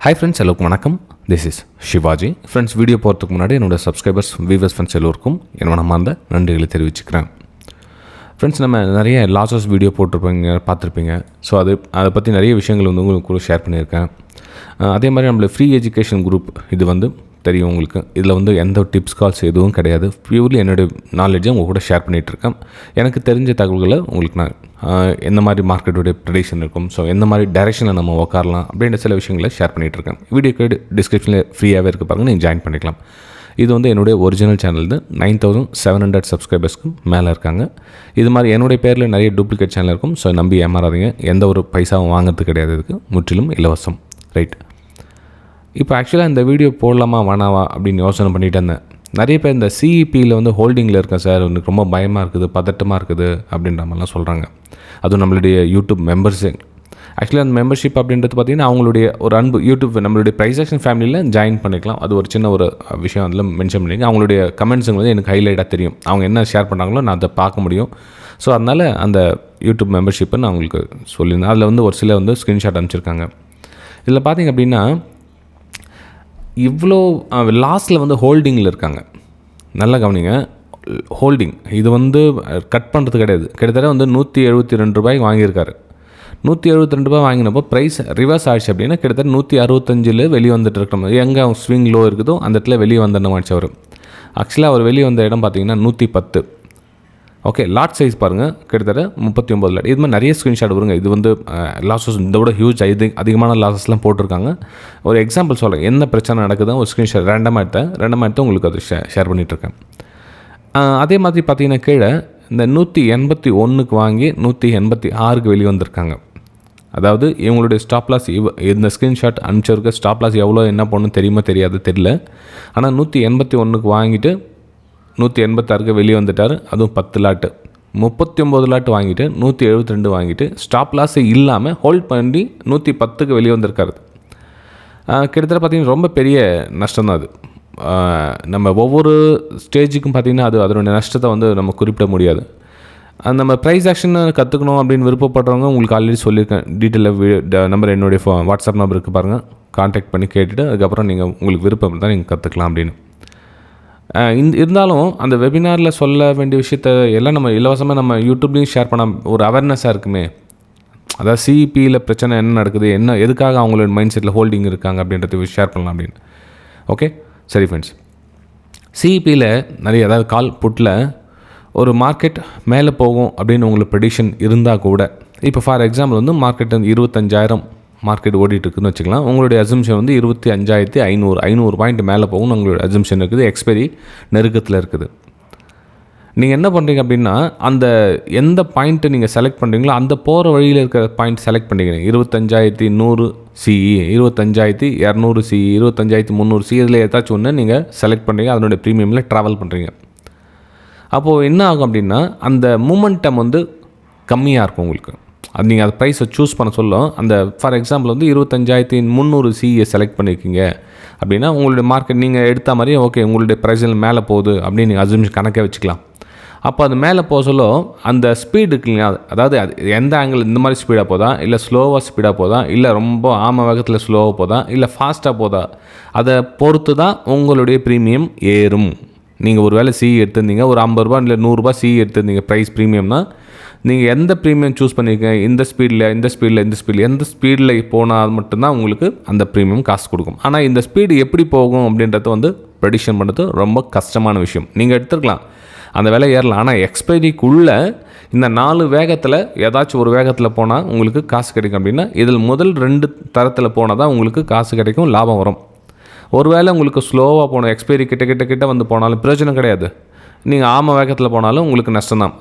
Hi friends, எல்லோருக்கும் வணக்கம். This is Shivaji. Friends, video போகிறதுக்கு முன்னாடி என்னோடய சப்ஸ்கிரைபர்ஸ், வியூவர்ஸ், ஃப்ரெண்ட்ஸ் எல்லோருக்கும் என்னோட மனமார்ந்த நன்றிகளை தெரிவிச்சுக்கிறேன். ஃப்ரெண்ட்ஸ், நம்ம நிறைய லாஸஸ் வீடியோ போட்டிருப்பீங்க, பார்த்துருப்பீங்க. ஸோ அதை பற்றி நிறைய விஷயங்கள் உங்களுக்கு கூட ஷேர் பண்ணியிருக்கேன். அதே மாதிரி நம்மளோட ஃப்ரீ எஜுகேஷன் குரூப் இது தெரியும் உங்களுக்கு. இதில் எந்த டிப்ஸ் கால்ஸ் எதுவும் கிடையாது. பியூர்லி என்னுடைய நாலேஜை உங்கள் கூட ஷேர் பண்ணிகிட்ருக்கேன். எனக்கு தெரிஞ்ச தகவல்களை உங்களுக்கு நான் எந்த மாதிரி மார்க்கெட்டுடைய ப்ரெடிக்ஷன் இருக்கும், ஸோ எந்த மாதிரி டைரெக்ஷனில் நம்ம உட்காரலாம் அப்படின்ற சில விஷயங்களை ஷேர் பண்ணிகிட்ருக்கேன். வீடியோக்கு டிஸ்கிரிப்ஷனில் ஃப்ரீயாகவே இருக்குது பாருங்கள், நீங்கள் ஜாயின் பண்ணிக்கலாம். இது என்னுடைய ஒரிஜினல் சேனல். 9700 சப்ஸ்கிரைபர்ஸ்க்கு மேலே இருக்காங்க. இது மாதிரி என்னுடைய பேரில் நிறைய டூப்ளிகேட் சேனல் இருக்கும். ஸோ நம்பி ஏமாறாதீங்க. எந்த ஒரு பைசாவும் வாங்கிறது கிடையாது. இதுக்கு முற்றிலும் இலவசம். ரைட். இப்போ ஆக்சுவலாக இந்த வீடியோ போடலாமா வேணாவா அப்படின்னு யோசனை பண்ணிகிட்டு இருந்தேன். நிறைய பேர் இந்த சிஇபியில் ஹோல்டிங்கில் இருக்கேன் சார், எனக்கு ரொம்ப பயமாக இருக்குது, பதட்டமாக இருக்குது அப்படின்ற மாதிரிலாம் சொல்கிறாங்க. அதுவும் நம்மளுடைய யூடியூப் மெம்பர்ஸு. ஆக்சுவலாக அந்த மெம்பர்ஷிப் அப்படின்றது பார்த்திங்கன்னா அவங்களுடைய ஒரு அன்பு. யூடியூப் நம்மளுடைய ப்ரைஸ் ஆக்ஷன் ஃபேமிலியில் ஜாயின் பண்ணிக்கலாம். அது ஒரு சின்ன ஒரு விஷயம் அதில் மென்ஷன் பண்ணிங்க. அவங்களுடைய கமெண்ட்ஸுங்க எனக்கு ஹைலைட்டாக தெரியும். அவங்க என்ன ஷேர் பண்ணுறாங்களோ நான் அதை பார்க்க முடியும். ஸோ அதனால் அந்த யூடியூப் மெம்பர்ஷிப்பை நான் உங்களுக்கு சொல்லியிருந்தேன். அதில் ஒரு சில ஸ்க்ரீன்ஷாட் அனுப்பிச்சிருக்காங்க. இதில் பார்த்திங்க அப்படின்னா இவ்வளோ லாஸ்ட்டில் ஹோல்டிங்கில் இருக்காங்க. நல்லா கவனிங்க. ஹோல்டிங் இது கட் பண்ணுறது கிடையாது. கிட்டத்தட்ட ₹172 வாங்கியிருக்காரு. ₹172 வாங்கினப்போ ப்ரைஸ் ரிவர்ஸ் ஆகிடுச்சு அப்படின்னா கிட்டத்தட்ட 165 வெளியே வந்துட்டு இருக்கணும். எங்கே அவங்க ஸ்விங் லோ இருக்குதோ அந்த இடத்துல வெளியே வந்துடணுமாச்சு அவர். ஆக்சுவலாக அவர் வெளியே வந்த இடம் பார்த்திங்கன்னா 110. ஓகே, லாட் சைஸ் பாருங்கள், கிட்டத்தட்ட 39 லாட். இது மாதிரி நிறைய ஸ்க்ரீன்ஷாட் வருங்க. இது லாஸஸ் இந்த விட ஹியூஜ் அதிகமான லாஸஸ்லாம் போட்டிருக்காங்க. ஒரு எக்ஸாம்பிள் சொல்கிறேன், என்ன பிரச்சனை நடக்குதுன்னு ஒரு ஸ்க்ரீன்ஷாட் ரேண்டமாக எடுத்து உங்களுக்கு அது ஷேர் பண்ணிகிட்ருக்கேன். அதே மாதிரி பார்த்தீங்கன்னா கீழே இந்த 181க்கு வாங்கி 186க்கு வெளியே வந்திருக்காங்க. அதாவது இவங்களுடைய ஸ்டாப் லாஸ் இந்த ஸ்க்ரீன்ஷாட் அனுப்பிச்சிருக்க ஸ்டாப் லாஸ் எவ்வளோ என்ன பண்ணணும் தெரியல. ஆனால் 181க்கு வாங்கிட்டு 186க்கு வெளியே வந்துட்டார். அதுவும் 10 லாட்டு, 39 லாட்டு வாங்கிட்டு 172 வாங்கிட்டு ஸ்டாப் லாஸே இல்லாமல் ஹோல்ட் பண்ணி 110க்கு வெளியே வந்திருக்காரு. கிட்டத்தட்ட பார்த்திங்கன்னா ரொம்ப பெரிய நஷ்டம் தான் அது. நம்ம ஒவ்வொரு ஸ்டேஜுக்கும் பார்த்திங்கன்னா அதனுடைய நஷ்டத்தை நம்ம குறிப்பிட முடியாது. நம்ம ப்ரைஸ் ஆக்ஷன் கற்றுக்கணும் அப்படின்னு விருப்பப்படுறவங்க உங்களுக்கு ஆல்ரெடி சொல்லியிருக்கேன். டீட்டெயிலாக நம்பர் என்னுடைய வாட்ஸ்அப் நம்பருக்கு பாருங்கள், கான்டாக்ட் பண்ணி கேட்டுட்டு அதுக்கப்புறம் நீங்கள் உங்களுக்கு விருப்பம் தான் நீங்கள் கற்றுக்கலாம் அப்படின்னு. இருந்தாலும் அந்த வெபினாரில் சொல்ல வேண்டிய விஷயத்த எல்லாம் நம்ம இலவசமாக நம்ம யூடியூப்லேயும் ஷேர் பண்ண ஒரு அவேர்னஸாக இருக்குமே. அதாவது சிஇபியில் பிரச்சனை என்ன நடக்குது, எதுக்காக அவங்களோட மைண்ட் செட்டில் ஹோல்டிங் இருக்காங்க அப்படின்றது ஷேர் பண்ணலாம் அப்படின்னு. ஓகே, சரி ஃப்ரெண்ட்ஸ். சிஇபியில் நிறைய அதாவது கால் புட்டில் ஒரு மார்க்கெட் மேலே போகும் அப்படின்னு உங்களுக்கு ப்ரெடிக்ஷன் இருந்தால் கூட, இப்போ ஃபார் எக்ஸாம்பிள் மார்க்கெட் 25,000 மார்க்கெட் ஓடிட்டுருக்குன்னு வச்சுக்கலாம். உங்களுடைய அசம்ஷன் 25,500 பாயிண்ட் மேலே போகும்னு உங்களுடைய அசம்ஷன் இருக்குது. எக்ஸ்பைரி நெருக்கத்தில் இருக்குது. நீங்கள் என்ன பண்ணுறீங்க அப்படின்னா அந்த எந்த பாயிண்ட்டை நீங்கள் செலக்ட் பண்ணுறீங்களோ அந்த போகிற வழியில் இருக்கிற பாயிண்ட் செலக்ட் பண்ணிக்கிறீங்க. 25,100 சிஇ, 25,200 சிஇ, 25,300 சிஇ, இதில் ஏதாச்சும் ஒன்று நீங்கள் செலக்ட் பண்ணுறீங்க. அதனுடைய ப்ரீமியமில் ட்ராவல் பண்ணுறீங்க. அப்போது என்ன ஆகும் அப்படின்னா அந்த மூமெண்டம் கம்மியாக இருக்கும் உங்களுக்கு. அது நீங்கள் அது ப்ரைஸை சூஸ் பண்ண சொல்லும். அந்த ஃபார் எக்ஸாம்பிள் 25,300 சிஇயை செலக்ட் பண்ணியிருக்கீங்க அப்படின்னா உங்களுடைய மார்க்கெட் நீங்கள் எடுத்த மாதிரியே ஓகே உங்களுடைய ப்ரைஸில் மேலே போகுது அப்படின்னு நீங்கள் அசம்ஷன் கணக்கே வச்சுக்கலாம். அப்போ அது மேலே போக சொல்ல அந்த ஸ்பீடு இருக்கு இல்லையா, அதாவது அது எந்த ஆங்கிள் இந்த மாதிரி ஸ்பீடாக போதா, இல்லை ஸ்லோவாக ஸ்பீடாக போதா, இல்லை ரொம்ப வேகத்தில் ஸ்லோவாக போதா, இல்லை ஃபாஸ்ட்டாக போதா, அதை பொறுத்து தான் உங்களுடைய ப்ரீமியம் ஏறும். நீங்கள் ஒரு வேளை சிஇ எடுத்திருந்தீங்க, ஒரு ₹50 இல்லை ₹100 சிஇ எடுத்திருந்தீங்க, ப்ரைஸ் ப்ரீமியம்னா நீங்கள் எந்த ப்ரீமியம் சூஸ் பண்ணியிருக்கீங்க, இந்த ஸ்பீடில் எந்த ஸ்பீடில் போனால் மட்டும்தான் உங்களுக்கு அந்த ப்ரீமியம் காசு கொடுக்கும். ஆனால் இந்த ஸ்பீடு எப்படி போகும் அப்படின்றத ப்ரெடிக்ஷன் பண்ணுறது ரொம்ப கஷ்டமான விஷயம். நீங்கள் எடுத்துருக்கலாம், அந்த விலை ஏறலாம். ஆனால் எக்ஸ்பைரிக்குள்ளே இந்த 4 வேகத்தில் ஏதாச்சும் ஒரு வேகத்தில் போனால் உங்களுக்கு காசு கிடைக்கும் அப்படின்னா இதில் முதல் 2 தரத்தில் போனால் தான் உங்களுக்கு காசு கிடைக்கும், லாபம் வரும். ஒருவேளை உங்களுக்கு ஸ்லோவாக போகணும், எக்ஸ்பைரி கிட்ட போனாலும் பிரயோஜனம் கிடையாது. நீங்கள் வேகத்தில் போனாலும் உங்களுக்கு நஷ்டம் தான்.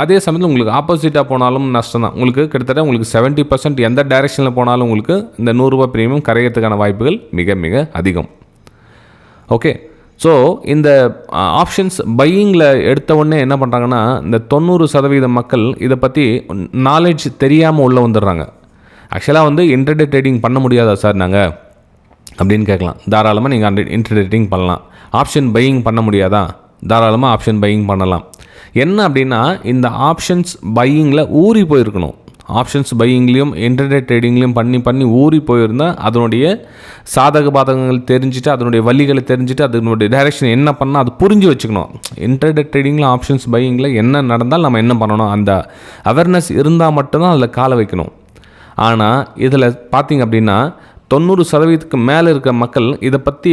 அதே சமயத்தில் உங்களுக்கு ஆப்போசிட்டாக போனாலும் நஷ்டம் தான். கிட்டத்தட்ட 70% எந்த டைரெக்ஷனில் போனாலும் உங்களுக்கு இந்த ₹100 ப்ரீமியம் கரையிறதுக்கான வாய்ப்புகள் மிக மிக அதிகம். ஓகே, ஸோ இந்த ஆப்ஷன்ஸ் பையிங்கில் எடுத்த உடனே என்ன பண்ணுறாங்கன்னா இந்த 90% மக்கள் இதை பற்றி நாலேஜ் தெரியாமல் உள்ளே வந்துடுறாங்க. ஆக்சுவலாக இன்ட்ராடே ட்ரேடிங் பண்ண முடியாதா சார் நாங்கள் அப்படின்னு கேட்கலாம். தாராளமாக நீங்கள் இன்ட்ராடே ட்ரேடிங் பண்ணலாம். ஆப்ஷன் பையிங் பண்ண முடியாதா? தாராளமாக ஆப்ஷன் பையிங் பண்ணலாம். என்ன அப்படின்னா இந்த ஆப்ஷன்ஸ் பையிங்கில் ஊறி போயிருக்கணும். ஆப்ஷன்ஸ் பையிங்லேயும் இன்டர்டே ட்ரேடிங்லேயும் பண்ணி ஊறி போயிருந்தால் அதனுடைய சாதக பாதகங்கள் தெரிஞ்சுட்டு அதனுடைய வழிகளை தெரிஞ்சுட்டு அதனுடைய டைரெக்ஷன் என்ன பண்ணால் அது புரிஞ்சு வச்சுக்கணும். இன்டர்டே ட்ரேடிங்கில் ஆப்ஷன்ஸ் பையிங்கில் என்ன நடந்தால் நம்ம என்ன பண்ணணும், அந்த அவேர்னஸ் இருந்தால் மட்டும்தான் அதில் காலை வைக்கணும். ஆனால் இதில் பார்த்திங்க அப்படின்னா 90% மேலே இருக்க மக்கள் இதை பற்றி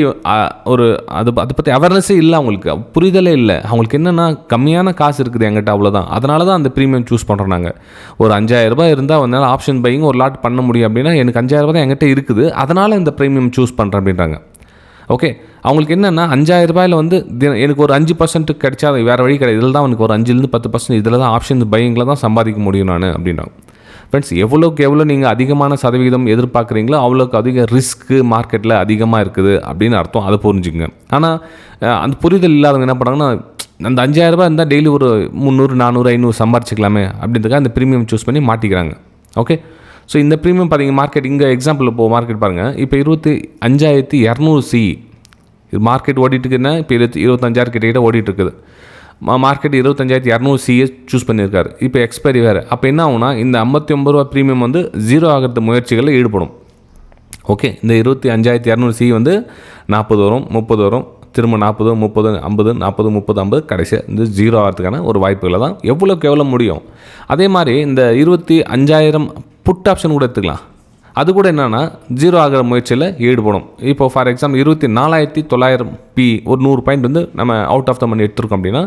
அதை பற்றி அவேர்னஸே இல்லை, அவங்களுக்கு புரிதலே இல்லை. அவங்களுக்கு என்னென்னா கம்மியான காசு இருக்குது என்கிட்ட, அவ்வளோதான். அதனால தான் அந்த ப்ரீமியம் சூஸ் பண்ணுறோம். நாங்கள் ஒரு 5000 ரூபாய் இருந்தால் வந்தால் ஆப்ஷன் பையிங் ஒரு லாட் பண்ண முடியும் அப்படின்னா எனக்கு 5000 ரூபாய் தான் என்கிட்ட இருக்குது, அதனால் இந்த ப்ரீமியம் சூஸ் பண்ணுறேன் அப்படின்றாங்க. ஓகே, அவங்களுக்கு என்னென்னா 5000 ரூபாயில் எனக்கு ஒரு 5% கிடைச்சா வேறு வழி கிடையாது, இதில் தான் எனக்கு ஒரு 5-10% இதில் தான் ஆப்ஷன் பையிங்கில் தான் சம்பாதிக்க முடியும் நான் அப்படின்றாங்க. ஃப்ரெண்ட்ஸ், எவ்வளோக்கு எவ்வளோ நீங்கள் அதிகமான சதவீதம் எதிர்பார்க்குறீங்களோ அவ்வளோக்கு அதிக ரிஸ்க்கு மார்க்கெட்டில் அதிகமாக இருக்குது அப்படின்னு அர்த்தம். அதை புரிஞ்சுங்க. ஆனால் அந்த புரிதல் இல்லாதவங்க என்ன பண்ணுறாங்கன்னா, அந்த 5000 ரூபாய் இருந்தால் டெய்லி ஒரு 300, 400, 500 சம்பாரிச்சிக்கலாமே அப்படின்றதுக்காக அந்த ப்ரீமியம் சூஸ் பண்ணி மாட்டிக்கிறாங்க. ஓகே, ஸோ இந்த ப்ரீமியம் பார்த்தீங்க மார்க்கெட் இங்கே எக்ஸாம்பிள் இப்போது மார்க்கெட் பாருங்கள், இப்போ 25,200 CE இது மார்க்கெட் ஓடிட்டுருக்குன்னா இப்போ 25,000 கிட்ட ஓடிட்டுருக்குது. மார்க்கெட் 25,200 CE சூஸ் பண்ணியிருக்காரு. இப்போ எக்ஸ்பைரி வேறு. அப்போ என்ன ஆகுனா, இந்த 59 ரூபா ப்ரீமியம் ஜீரோ ஆகிறது முயற்சிகளில் ஈடுபடும். ஓகே, இந்த 25,200 CE 40 வரும், 30 வரும், திரும்ப 40, 30, 50, 40, 30, 50 கடைசியாக ஜீரோ ஆகிறதுக்கான ஒரு வாய்ப்புகளை தான் எவ்வளோக்கு எவ்வளோ முடியும். அதே மாதிரி இந்த 25,000 புட் ஆப்ஷன் கூட எடுத்துக்கலாம். அது கூட என்னென்னா ஜீரோ ஆகிற முயற்சியில் ஈடுபடும். இப்போ ஃபார் எக்ஸாம்பிள் 24,900 P ஒரு 100 பாயிண்ட் நம்ம அவுட் ஆஃப் த மணி எடுத்துருக்கோம் அப்படின்னா,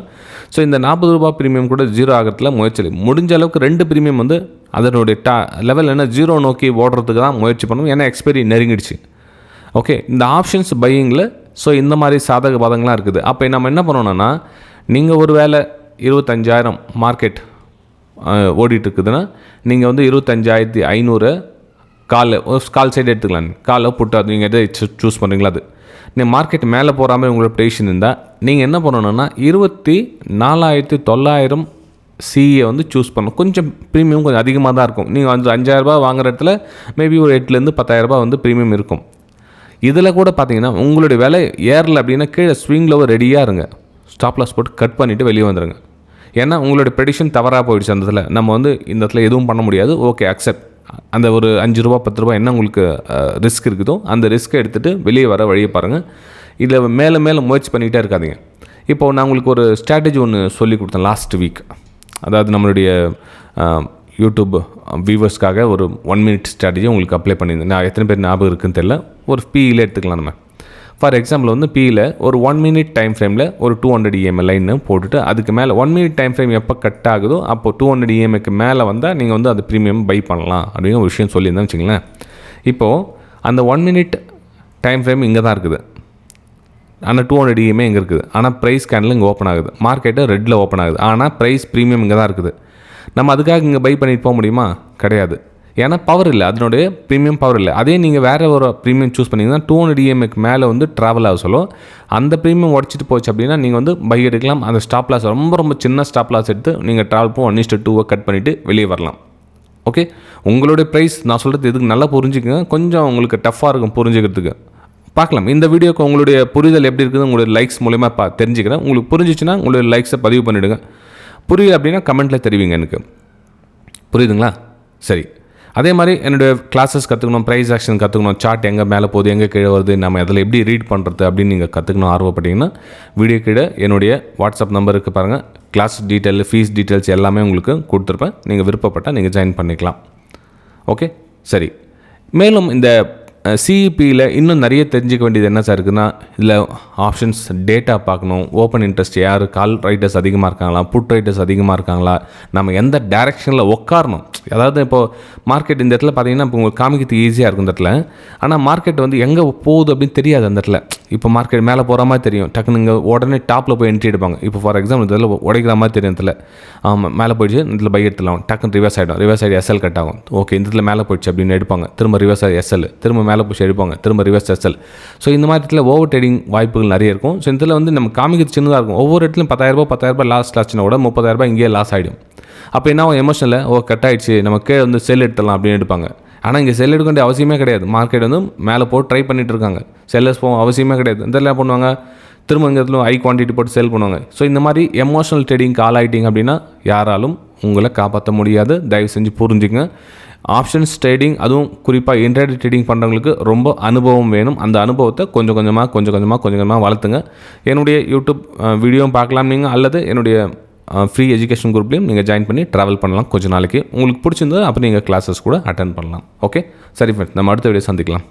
ஸோ இந்த 40 ரூபா ப்ரீமியம் கூட ஜீரோ ஆகிறதுல முயற்சி முடிஞ்ச அளவுக்கு 2 ப்ரீமியம் அதனுடைய லெவல் என்ன ஜீரோ நோக்கி ஓடுறதுக்கு தான் முயற்சி பண்ணும். ஏன்னா எக்ஸ்பைரி நெருங்கிடுச்சு. ஓகே, இந்த ஆப்ஷன்ஸ் பையிங்கில் ஸோ இந்த மாதிரி சாதக பாதங்கள்லாம் இருக்குது. அப்போ நம்ம என்ன பண்ணணும்னா, நீங்கள் ஒரு வேளை 25,000 மார்க்கெட் ஓடிட்டுருக்குதுன்னா நீங்கள் 25,500 கால் சைடு எடுத்துக்கலாம். காலை புட்டு அது நீங்கள் எதை சூஸ் பண்ணுறீங்களா, அது நீங்கள் மார்க்கெட் மேலே போகிற மாதிரி உங்களோட பொசிஷன் இருந்தால் நீங்கள் என்ன பண்ணணுன்னா 24,900 CE சூஸ் பண்ணணும். கொஞ்சம் ப்ரீமியம் கொஞ்சம் அதிகமாக தான் இருக்கும். நீங்கள் 5,000 ரூபாய் வாங்குற இடத்துல மேபி ஒரு 8,000 10,000 ரூபாய் ப்ரீமியம் இருக்கும். இதில் கூட பார்த்தீங்கன்னா உங்களுடைய விலை ஏறலை அப்படின்னா கீழே ஸ்விங் லோவர் ரெடியாக இருங்க. ஸ்டாப் லாஸ் போட்டு கட் பண்ணிவிட்டு வெளியே வந்துடுங்க. ஏன்னா உங்களுடைய ப்ரெடிக்ஷன் தவறாக போயிடுச்சு. அந்த இதில் நம்ம இந்த இடத்துல எதுவும் பண்ண முடியாது. Okay, accept. அந்த ஒரு 5 ரூபா 10 ரூபா என்ன உங்களுக்கு ரிஸ்க் இருக்குதோ அந்த ரிஸ்க்கை எடுத்துகிட்டு வெளியே வர வழியை பாருங்கள். இதில் மேலே முயற்சி பண்ணிக்கிட்டே இருக்காதிங்க. இப்போது நான் உங்களுக்கு ஒரு ஸ்ட்ராட்டஜி ஒன்று சொல்லி கொடுத்தேன் லாஸ்ட் வீக். அதாவது நம்மளுடைய யூடியூப் வியூவர்ஸ்க்காக ஒரு 1 minute ஸ்ட்ராட்டஜி உங்களுக்கு அப்ளை பண்ணியிருந்தேன். நான் எத்தனை பேர் ஞாபகம் இருக்குன்னு தெரியல. ஒரு PEயில் எடுத்துக்கலாம். நம்ம ஃபார் எக்ஸாம்பிள் PEயில் ஒரு 1 minute டைம் ஃப்ரேமில் ஒரு 200 EMA லைன்னு போட்டுட்டு அதுக்கு மேலே 1 minute டைம் ஃப்ரேம் எப்போ கட் ஆகுதோ அப்போது 200 EMAக்கு மேலே வந்தால் நீங்கள் அது ப்ரீமியம் பை பண்ணலாம் அப்படின்னு ஒரு விஷயம் சொல்லியிருந்தேன் வச்சுங்களேன். இப்போது அந்த 1 minute டைம் ஃப்ரேம் இங்கே தான் இருக்குது. ஆனால் 200 EMA இங்கே இருக்குது. ஆனால் ப்ரைஸ் கேண்டில் இங்கே ஓப்பன் ஆகுது. மார்க்கெட்டு ரெட்டில் ஓப்பன் ஆகுது. ஆனால் ப்ரைஸ் ப்ரீமியம் இங்கே தான் இருக்குது. நம்ம அதுக்காக இங்கே பை பண்ணிட்டு போக முடியுமா? கிடையாது. ஏன்னா பவர் இல்லை, அதனுடைய ப்ரீமியம் பவர் இல்லை. அதே நீங்கள் வேறு ஒரு ப்ரீமியம் சூஸ் பண்ணிங்கன்னா 200 EMAக்கு மேலே ட்ராவல் ஆக சொல்லும். அந்த ப்ரீமியம் உடச்சிட்டு போச்சு அப்படின்னா நீங்கள் பை எடுக்கலாம். அந்த ஸ்டாப் லாஸ் ரொம்ப சின்ன ஸ்டாப் லாஸ் எடுத்து நீங்கள் ட்ராவல் 1:2 கட் பண்ணிவிட்டு வெளியே வரலாம். ஓகே, உங்களுடைய ப்ரைஸ் நான் சொல்கிறது இதுக்கு நல்லா புரிஞ்சுக்கங்க. கொஞ்சம் உங்களுக்கு டஃப்பாக இருக்கும் புரிஞ்சுக்கிறதுக்கு. பார்க்கலாம். இந்த வீடியோக்கு உங்களுடைய புரிதல் எப்படி இருக்குது உங்களுடைய லைக்ஸ் மூலமாக தெரிஞ்சுக்கிறேன். உங்களுக்கு புரிஞ்சிச்சுன்னா உங்களுடைய லைக்ஸை பதிவு பண்ணிவிடுங்க. புரியுது அப்படின்னா கமெண்ட்டில் தெரிவிங்க. எனக்கு புரியுதுங்களா? சரி. அதே மாதிரி என்னுடைய கிளாஸஸ் கற்றுக்கணும், ப்ரைஸ் ஆக்ஷன் கற்றுக்கணும், சார்ட் எங்கே மேலே போகுது எங்கே கீழே வருது, நம்ம அதில் எப்படி ரீட் பண்ணுறது அப்படின்னு நீங்கள் கற்றுக்கணும் ஆர்வப்பட்டீங்கன்னா வீடியோ கீழே என்னுடைய வாட்ஸ்அப் நம்பருக்கு பாருங்கள். கிளாஸ் டீட்டெயில், ஃபீஸ் டீட்டெயில்ஸ் எல்லாமே உங்களுக்கு கொடுத்துருப்பேன். நீங்கள் விருப்பப்பட்டால் நீங்கள் ஜாயின் பண்ணிக்கலாம். ஓகே, சரி. மேலும் இந்த CEPயில் இன்னும் நிறைய தெரிஞ்சிக்க வேண்டியது என்ன சார் இருக்குதுன்னா, இதில் ஆப்ஷன்ஸ் டேட்டா பார்க்கணும். ஓப்பன் இன்ட்ரெஸ்ட் யார், கால் ரைட்டர்ஸ் அதிகமாக இருக்காங்களா, புட் ரைட்டர்ஸ் அதிகமாக இருக்காங்களா, நம்ம எந்த டைரெக்ஷனில் உட்காரணும். அதாவது இப்போது மார்க்கெட் இந்த இடத்துல பார்த்தீங்கன்னா இப்போ உங்களுக்கு காமிக்கிறதுக்கு ஈஸியாக இருக்கும் இந்த இடத்துல. ஆனால் மார்க்கெட் எங்கே போகுது அப்படின்னு தெரியாது அந்த இடத்துல. இப்போ மார்க்கெட் மேலே போகிற மாதிரி தெரியும், டக்குன்னு இங்கே உடனே டாப்பில் போய் என்ட்ரி எடுப்பாங்க. இப்போ ஃபார் எக்ஸாம்பிள் இதில் உடைக்கிற மாதிரி தெரியும். இதில் ஆமாம் மேலே போயிடுச்சு, இதில் பை எடுத்துலாம், டக்குன்னு ரிவர்ஸ் ஆகிடும். ரிவர்ஸ் ஆகி SL கட் ஆகும். ஓகே, இந்த இடத்துல மேலே போயிடுச்சு அப்படின்னு எடுப்பாங்க. திரும்ப ரிவர்ஸ் ஆகி SL, திரும்ப மேலே போய் எடுப்பாங்க, திரும்ப ரிவர்ஸ் SL. ஸோ இந்த மாதிரி இடத்துல ஓவர் ட்ரேடிங் வாய்ப்புகள் நிறைய இருக்கும். ஸோ இதில் நம்ம காமிக்கிறது சின்னதாக இருக்கும். ஒவ்வொரு இடத்துலையும் 10,000 லாஸ் ஆச்சுன்னா கூட 30,000 இங்கேயே லாஸ் ஆகிடும். அப்போ என்ன எமோஷனில் கட் ஆகிடுச்சு, நம்ம கீழே செல் எடுத்துடலாம் அப்படின்னு எடுப்பாங்க. ஆனால் இங்கே செல் எடுக்க வேண்டிய அவசியமே கிடையாது. மார்க்கெட் மேலே போட்டு ட்ரை பண்ணிகிட்டு இருக்காங்க. செல்லர்ஸ் போக அவசியமே கிடையாது. இந்த என்ன பண்ணுவாங்க, திரும்ப இங்கே இடத்துல ஹை குவான்டிட்டி போட்டு செல் பண்ணுவாங்க. ஸோ இந்த மாதிரி எமோஷனல் ட்ரேடிங்க்கு ஆளாயிட்டிங்க அப்படின்னா யாராலும் உங்களை காப்பாற்ற முடியாது. தயவு செஞ்சு புரிஞ்சுங்க. ஆப்ஷன்ஸ் ட்ரேடிங், அதுவும் குறிப்பாக இன்ட்ராடே ட்ரேடிங் பண்ணுறவங்களுக்கு ரொம்ப அனுபவம் வேணும். அந்த அனுபவத்தை கொஞ்சம் கொஞ்சமாக வளர்த்துங்க. என்னுடைய யூடியூப் வீடியோவும் பார்க்கலாம் நீங்கள், அல்லது என்னுடைய ஃப்ரீ எஜுகேஷன் குரூப்லேயும் நீங்கள் ஜாயின் பண்ணி ட்ராவல் பண்ணலாம் கொஞ்சம் நாளைக்கு. உங்களுக்கு பிடிச்சிருந்தது அப்புறம் நீங்கள் கிளாஸஸ் கூட அட்டென்ட் பண்ணலாம். ஓகே, சரி ஃப்ரெண்ட்ஸ், நம்ம அடுத்த வீடியோ சந்திக்கலாம்.